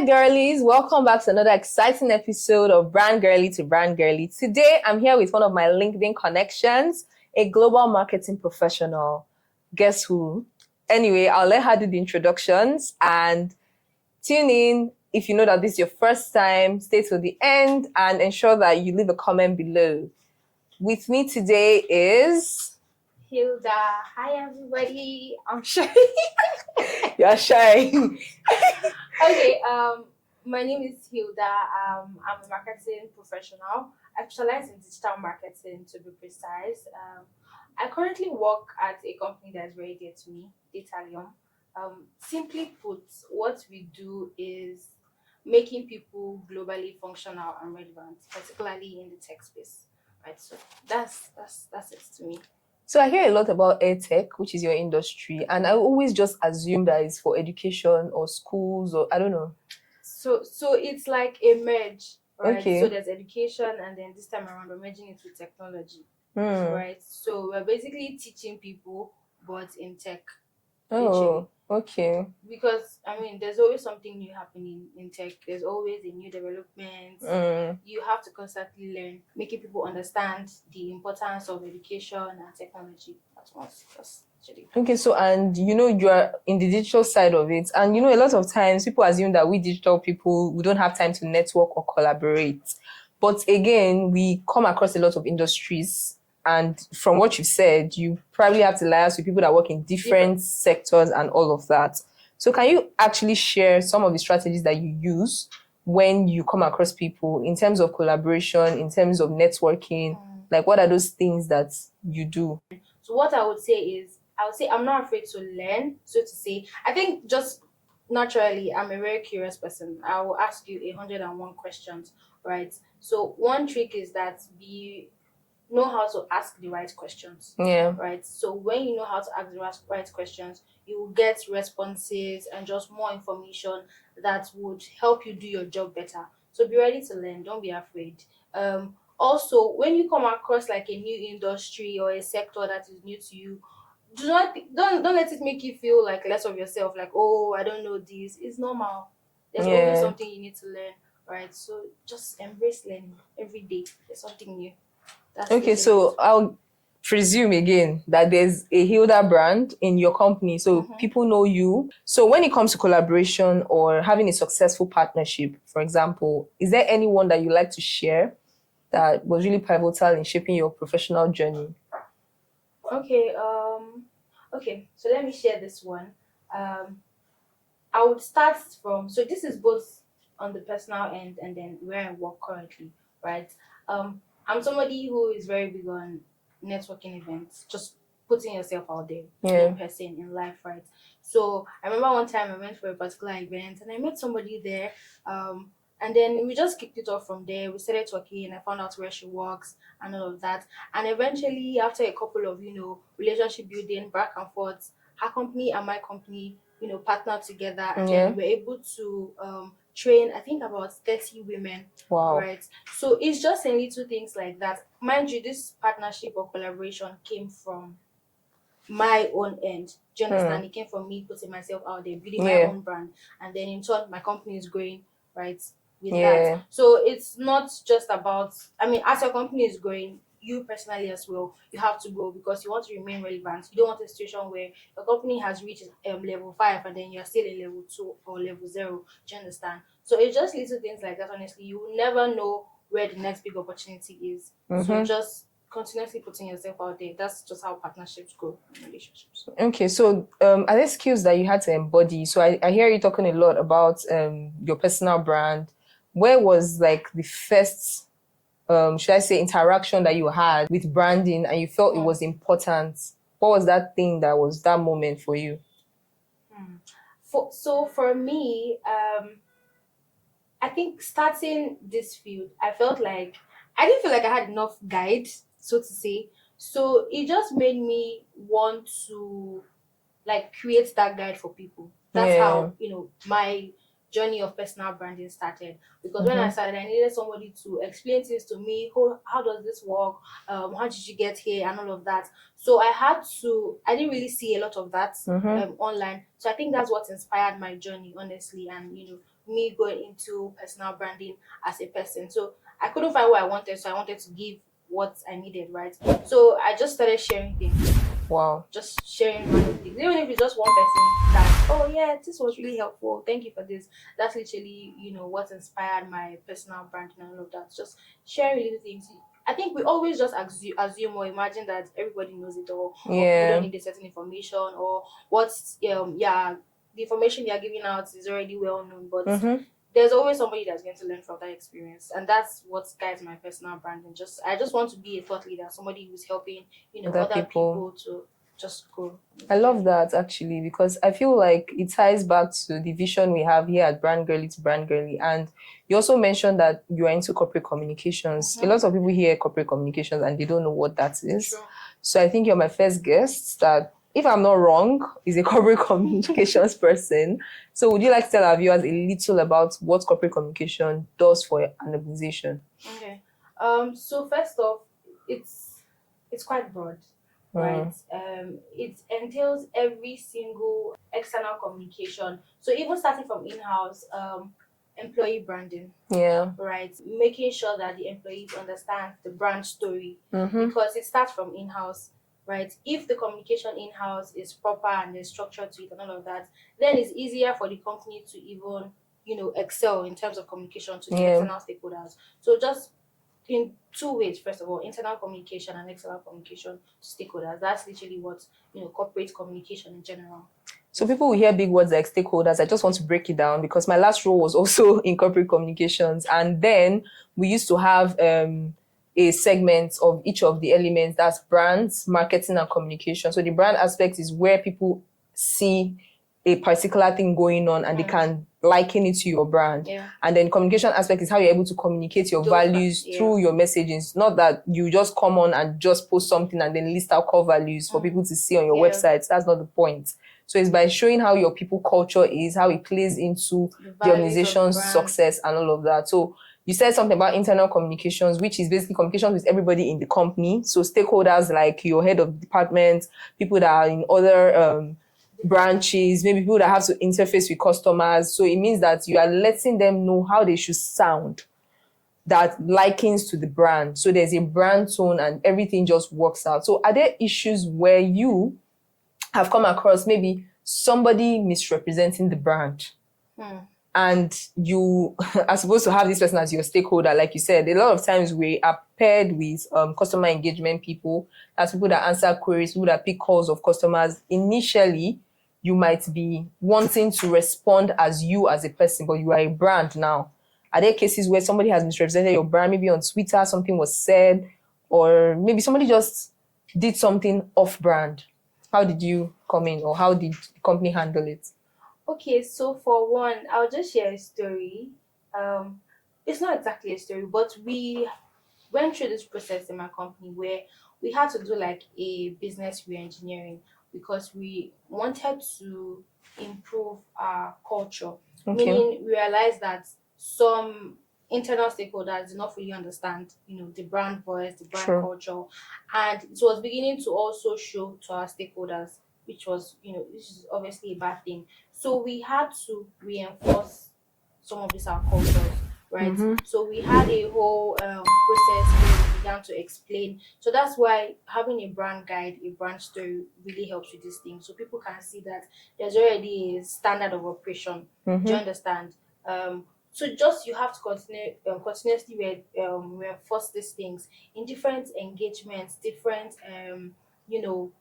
Hi girlies, welcome back to another exciting episode of Brand Girlie to Brand Girlie. Today I'm here with one of my LinkedIn connections, a global marketing professional. Guess who? Anyway, I'll let her do the introductions and tune in. If you know that this is your first time, stay till the end and ensure that you leave a comment below. With me today is Hilda. Hi everybody. I'm shy. You're shy. Okay, my name is Hilda. I'm a marketing professional. I specialize in digital marketing to be precise. I currently work at a company that's very dear to me, Italium. Simply put, what we do is making people globally functional and relevant, particularly in the tech space. Right. So that's it to me. So I hear a lot about edtech, which is your industry, and I always just assume that it's for education or schools or I don't know. So it's like a merge, right? Okay. So there's education, and then this time around we're merging it with technology, right? So we're basically teaching people, but in tech. Oh, okay. Because I mean, there's always something new happening in tech. There's always a new development. You have to constantly learn, making people understand the importance of education and technology at once. That's actually Okay, so and you are in the digital side of it, and a lot of times people assume that we digital people we don't have time to network or collaborate. But again, we come across a lot of industries, and from what you've said, you probably have to liaise with people that work in different sectors and all of that. So can you actually share some of the strategies that you use when you come across people in terms of collaboration, in terms of networking? Like, what are those things that you do? So what I would say is, I would say I'm not afraid to learn, so to say. I think just naturally, I'm a very curious person. I will ask you 101 questions, right? So one trick is that you know how to ask the right questions. Yeah. Right. So when you know how to ask the right questions, you will get responses and just more information that would help you do your job better. So be ready to learn. Don't be afraid. Also, when you come across like a new industry or a sector that is new to you, don't let it make you feel like less of yourself. Like, oh, I don't know this. It's normal. There's always something you need to learn. Right. So just embrace learning every day. There's something new. Okay, so I'll presume again that there's a Hilda brand in your company, so people know you. So when it comes to collaboration or having a successful partnership, for example, is there anyone that you like to share that was really pivotal in shaping your professional journey? Okay, so let me share this one. I would start from, so this is both on the personal end and then where I work currently, right? I'm somebody who is very big on networking events, just putting yourself out there in person, in life, right? So I remember one time I went for a particular event and I met somebody there. And then we just kicked it off from there. We started talking. I found out where she works and all of that. And eventually, after a couple of, relationship building back and forth, her company and my company, partnered together, and then we were able to train, I think, about 30 women. Wow. Right. So it's just in little things like that. Mind you, this partnership or collaboration came from my own end. Do you understand? It came from me putting myself out there, building my own brand, and then in turn my company is growing, right? With that. So it's not just about, I mean, as your company is growing, you personally as well, you have to grow because you want to remain relevant. You don't want a situation where your company has reached level 5 and then you're still in level 2 or level 0. Do you understand? So it's just little things like that. Honestly, you will never know where the next big opportunity is. So just continuously putting yourself out there. That's just how partnerships grow in relationships. Okay, so are there skills that you had to embody? So I hear you talking a lot about your personal brand. Where was like the first should I say interaction that you had with branding and you felt it was important? What was that thing that was that moment for you? For me, I think starting this field, I felt like I didn't feel like I had enough guide, so to say. So it just made me want to like create that guide for people. That's how my journey of personal branding started. Because when I started, I needed somebody to explain things to me. How does this work? How did you get here and all of that? So I didn't really see a lot of that online. So I think that's what inspired my journey, honestly. And me going into personal branding as a person. So I couldn't find what I wanted, so I wanted to give what I needed, right? So I just started sharing things, Wow. just sharing random things, even if it's just one person that, oh yeah, this was really helpful, thank you for this. That's literally, what inspired my personal branding and all of that. Just sharing little things. I think we always just assume or imagine that everybody knows it all, or people don't Yeah. need a certain information, or what's yeah, the information they are giving out is already well known. But Mm-hmm. there's always somebody that's going to learn from that experience, and that's what guides my personal branding. I just want to be a thought leader, somebody who's helping Other other people. people to just grow in I the love journey. that actually because I feel like it ties back to the vision we have here at Brand Girlie to Brand Girlie. And you also mentioned that you are into corporate communications. A Mm-hmm. lot of people hear corporate communications and they don't know what that is. True. So I think you're my first guest that, if I'm not wrong, is a corporate communications person. So would you like to tell our viewers a little about what corporate communication does for an organization? Okay. So first off, it's quite broad, right? Mm, It entails every single external communication. So even starting from in-house, employee branding, yeah. right? Making sure that the employees understand the brand story, Mm-hmm. because it starts from in-house, right? If the communication in-house is proper and there's structure to it and all of that, then it's easier for the company to even, excel in terms of communication to the Yeah. external stakeholders. So just in two ways, first of all, internal communication and external communication to stakeholders. That's literally what, corporate communication in general. So people will hear big words like stakeholders. I just want to break it down because my last role was also in corporate communications. And then we used to have a segment of each of the elements. That's brands, marketing, and communication. So the brand aspect is where people see a particular thing going on and they can liken it to your brand. Yeah. And then communication aspect is how you're able to communicate your values Yeah. through your messaging. Not that you just come on and just post something and then list out core values for people to see on your Yeah. website. That's not the point. So it's by showing how your people culture is, how it plays into the values of organization's brand. success and all of that. So you said something about internal communications, which is basically communications with everybody in the company. So stakeholders like your head of department, people that are in other branches, maybe people that have to interface with customers. So it means that you are letting them know how they should sound that likens to the brand. So there's a brand tone and everything just works out. So are there issues where you have come across maybe somebody misrepresenting the brand and you are supposed to have this person as your stakeholder? Like you said, a lot of times we are paired with customer engagement people, as people that answer queries, people that pick calls of customers. Initially you might be wanting to respond as you as a person, but you are a brand now. Are there cases where somebody has misrepresented your brand? Maybe on Twitter something was said, or maybe somebody just did something off brand. How did you come in, or how did the company handle it? Okay, so for one, I'll just share a story. Um, it's not exactly a story, but we went through this process in my company where we had to do like a business re-engineering because we wanted to improve our culture. Okay. Meaning, we realized that some internal stakeholders did not fully understand, the brand voice, the brand True. culture, and it was beginning to also show to our stakeholders, which was, which is obviously a bad thing. So we had to reinforce some of these our cultures, right? So we had a whole process where we began to explain. So that's why having a brand guide, a brand story really helps with this thing. So people can see that there's already a standard of operation. Do you understand? So just you have to continuously reinforce these things in different engagements, different you know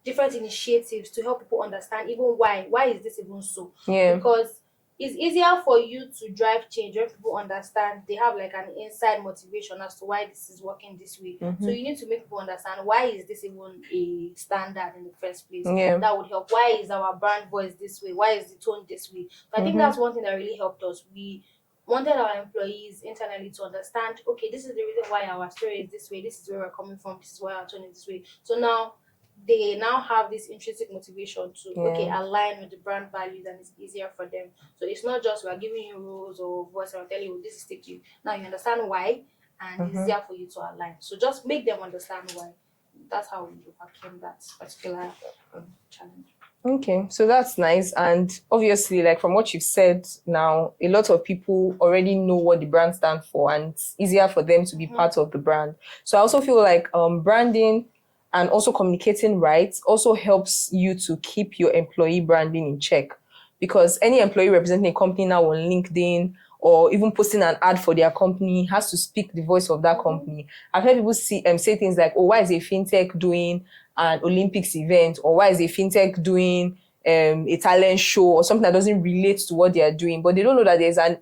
different initiatives to help people understand even why is this even so, Yeah. because it's easier for you to drive change when people understand, they have like an inside motivation as to why this is working this way. So you need to make people understand why is this even a standard in the first place. Yeah. That would help. Why is our brand voice this way? Why is the tone this way? So I think that's one thing that really helped us. We wanted our employees internally to understand, okay, this is the reason why our story is this way, this is where we're coming from, this is why our tone is this way. So now they now have this intrinsic motivation to align with the brand values, and it's easier for them. So it's not just we're giving you rules or voice and telling you this is stick to you. Now you understand why, and it's easier for you to align. So just make them understand why. That's how we overcame that particular challenge. Okay, so that's nice. And obviously, like from what you've said now, a lot of people already know what the brand stands for, and it's easier for them to be part of the brand. So I also feel like branding and also communicating right also helps you to keep your employee branding in check. Because any employee representing a company now on LinkedIn or even posting an ad for their company has to speak the voice of that company. I've heard people say things like, oh, why is a fintech doing an Olympics event, or why is a fintech doing a talent show or something that doesn't relate to what they are doing, but they don't know that there's an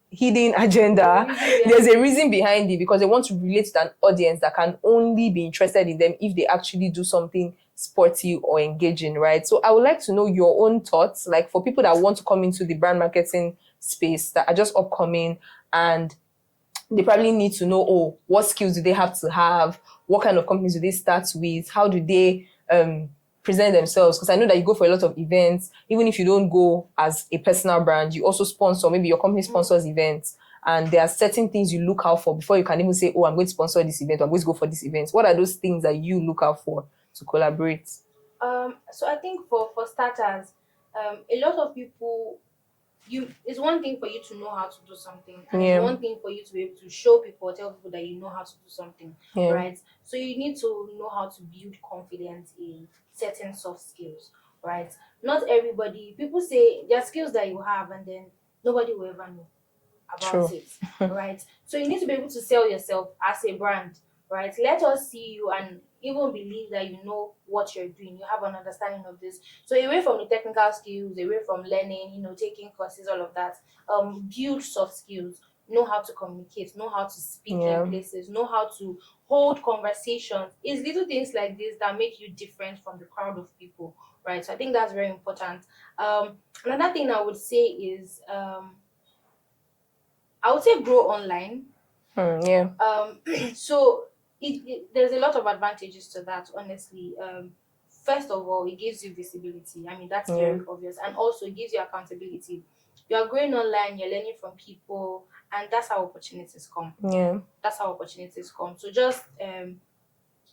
hidden agenda. There's a reason behind it, because they want to relate to an audience that can only be interested in them if they actually do something sporty or engaging, right? So I would like to know your own thoughts, like for people that want to come into the brand marketing space that are just upcoming, and they probably need to know, oh, what skills do they have to have? What kind of companies do they start with? How do they present themselves? Because I know that you go for a lot of events. Even if you don't go as a personal brand, you also sponsor, maybe your company sponsors events. And there are certain things you look out for before you can even say, oh, I'm going to sponsor this event, or I'm going to go for this event. What are those things that you look out for to collaborate? So I think for starters, a lot of people, it's one thing for you to know how to do something, and it's Yeah. one thing for you to be able to show people, tell people that you know how to do something, Yeah. right? So you need to know how to build confidence in certain soft skills, right? Not everybody, people say there are skills that you have and then nobody will ever know about True. it, right? So you need to be able to sell yourself as a brand, right? Let us see you and even believe that you know what you're doing. You have an understanding of this. So away from the technical skills, away from learning, taking courses, all of that, build soft skills. Know how to communicate, know how to speak Yeah. in places, know how to hold conversations. It's little things like this that make you different from the crowd of people, right? So I think that's very important. Another thing I would say is I would say grow online. Yeah. So there's a lot of advantages to that, honestly. First of all, it gives you visibility. I mean, that's very obvious, and also it gives you accountability. You are going online, you're learning from people, and that's how opportunities come. Yeah. That's how opportunities come. So just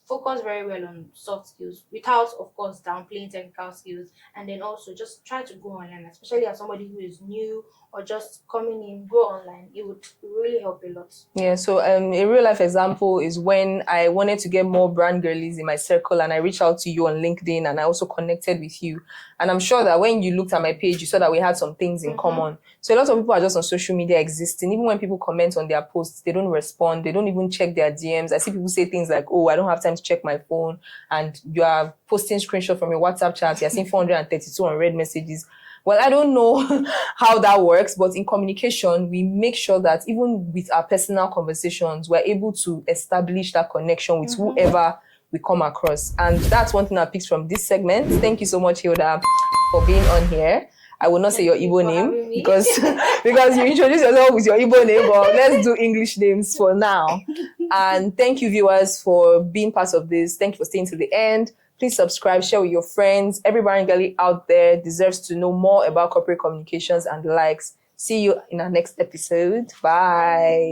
focus very well on soft skills without, of course, downplaying technical skills, and then also just try to go online, especially as somebody who is new or just coming in. Go online, it would really help a lot. Yeah, so a real life example is when I wanted to get more brand girlies in my circle, and I reached out to you on LinkedIn, and I also connected with you. And I'm sure that when you looked at my page, you saw that we had some things in common. So a lot of people are just on social media existing. Even when people comment on their posts, they don't respond. They don't even check their DMs. I see people say things like, oh, I don't have time to check my phone. And you are posting screenshot from your WhatsApp chat. You're seeing 432 unread messages. Well, I don't know how that works, but in communication, we make sure that even with our personal conversations, we're able to establish that connection with whoever we come across. And that's one thing I picked from this segment. Thank you so much, Hilda, for being on here. I will not say your Igbo name because you introduced yourself with your Igbo name, but let's do English names for now. And thank you, viewers, for being part of this. Thank you for staying to the end. Please subscribe, share with your friends. Every Brand Girlie out there deserves to know more about corporate communications and the likes. See you in our next episode. Bye.